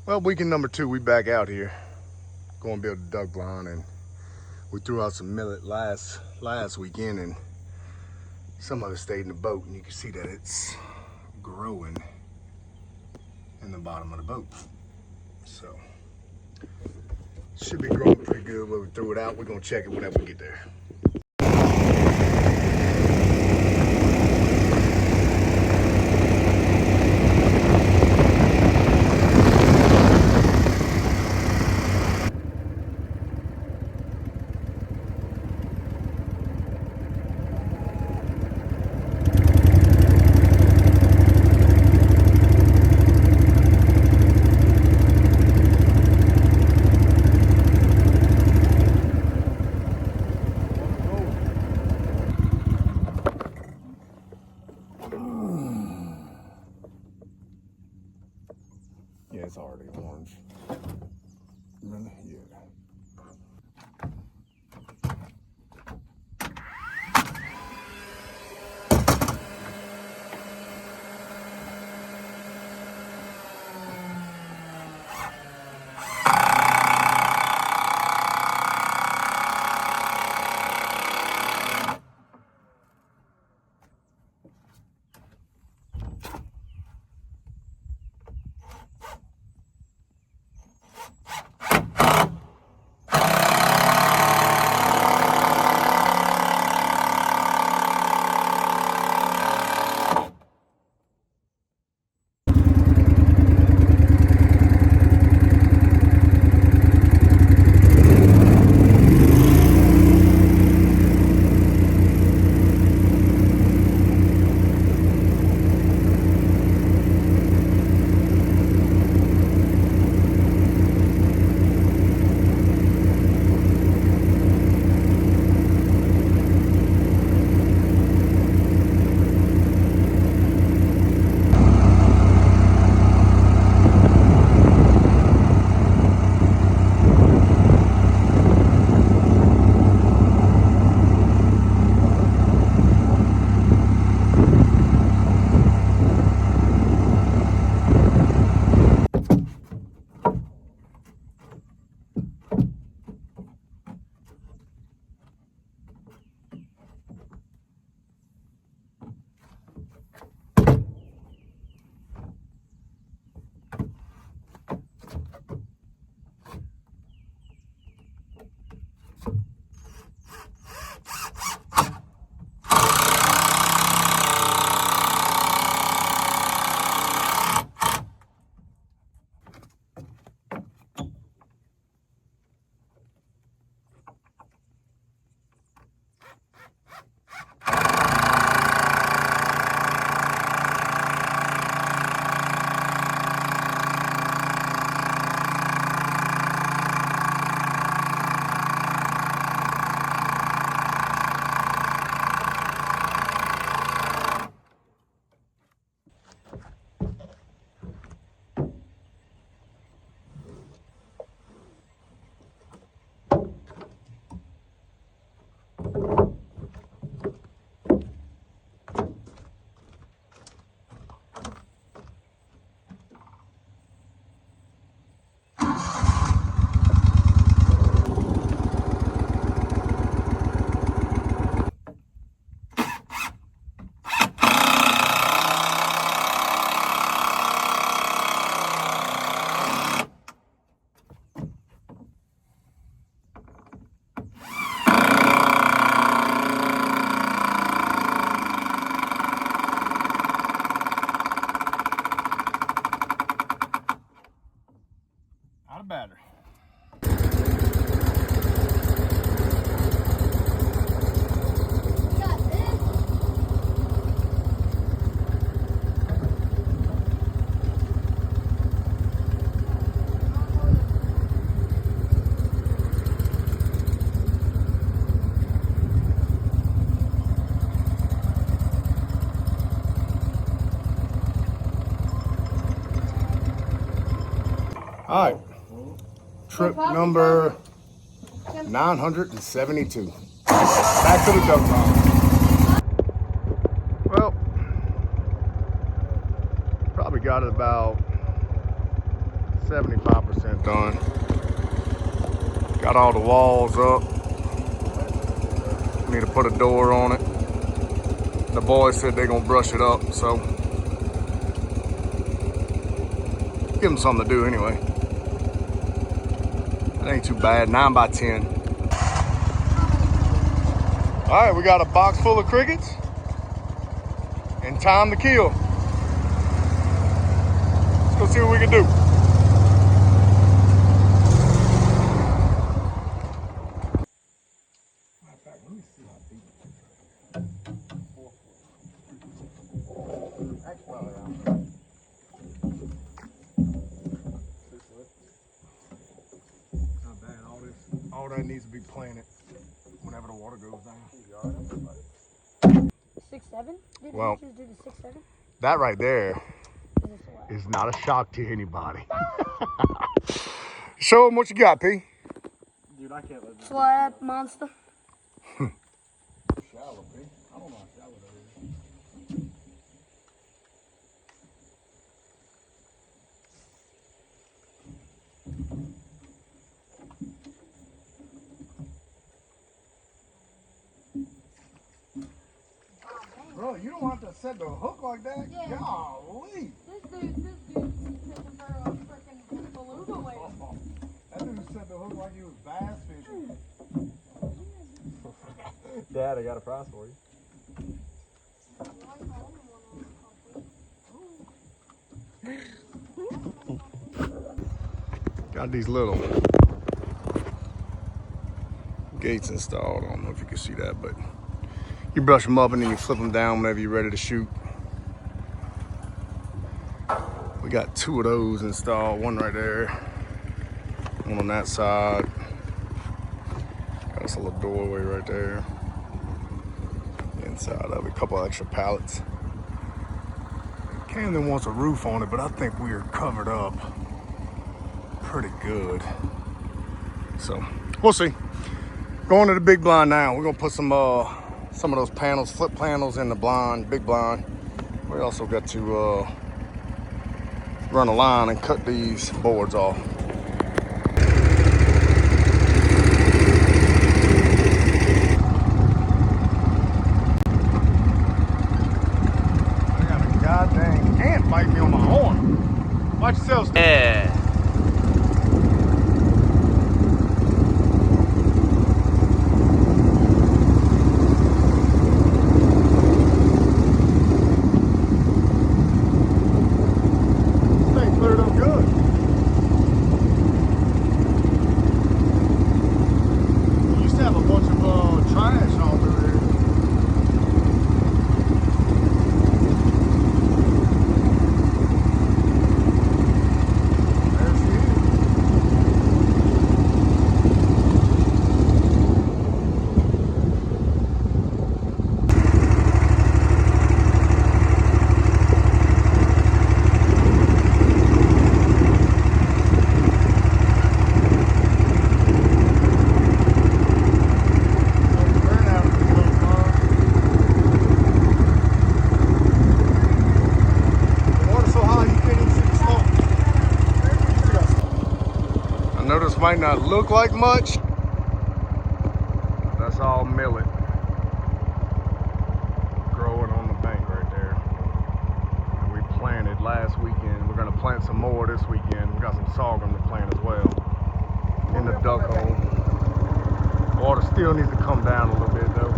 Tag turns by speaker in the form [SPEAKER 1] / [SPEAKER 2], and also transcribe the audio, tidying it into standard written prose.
[SPEAKER 1] Well, weekend number 2, we back out here. Going to build a duck blind, and we threw out some millet last weekend, and some of it stayed in the boat, and you can see that it's growing in the bottom of the boat. So, should be growing pretty good when we threw it out. We're going to check it whenever we get there. Yeah, it's already orange. Really? Yeah. Out of battery. All right, trip number 972. Back to the duck pond. Well, probably got it about 75% done. Got all the walls up. Need to put a door on it. The boys said they're gonna brush it up, so give them something to do anyway. It ain't too bad, 9 by 10. All right, we got a box full of crickets and time to kill. Let's go see what we can do. Not bad. All that needs to be planted whenever the water goes down.
[SPEAKER 2] 6'7"? Did
[SPEAKER 1] Well,
[SPEAKER 2] you just do the 6'7"?
[SPEAKER 1] that right there
[SPEAKER 2] Is
[SPEAKER 1] is not a shock to anybody. Show them what you got, P.
[SPEAKER 3] Dude, I can't let this
[SPEAKER 2] slab monster?
[SPEAKER 3] shallow, P. I don't know how shallow that is.
[SPEAKER 1] Bro, you don't have to set the hook like that.
[SPEAKER 2] Yeah.
[SPEAKER 1] Golly.
[SPEAKER 2] This dude's fishing for a freaking beluga whale.
[SPEAKER 1] That dude set the hook like he was bass fishing.
[SPEAKER 3] Dad, I got a prize for you.
[SPEAKER 1] Got these little gates installed. I don't know if you can see that, but you brush them up and then you flip them down whenever you're ready to shoot. We got 2 of those installed, one right there, one on that side. Got us a little doorway right there. Inside of it, a couple extra pallets. Camden wants a roof on it, but I think we are covered up pretty good. So we'll see. Going to the big blind now. We're gonna put some of those panels, flip panels in the blind, big blind. We also got to run a line and cut these boards off. I got a goddamn ant bite me on my arm. Watch yourself.
[SPEAKER 3] Yeah.
[SPEAKER 1] Might not look like much. That's all millet growing on the bank right there. And we planted last weekend. We're gonna plant some more this weekend. We got some sorghum to plant as well in the duck hole. Water still needs to come down a little bit though.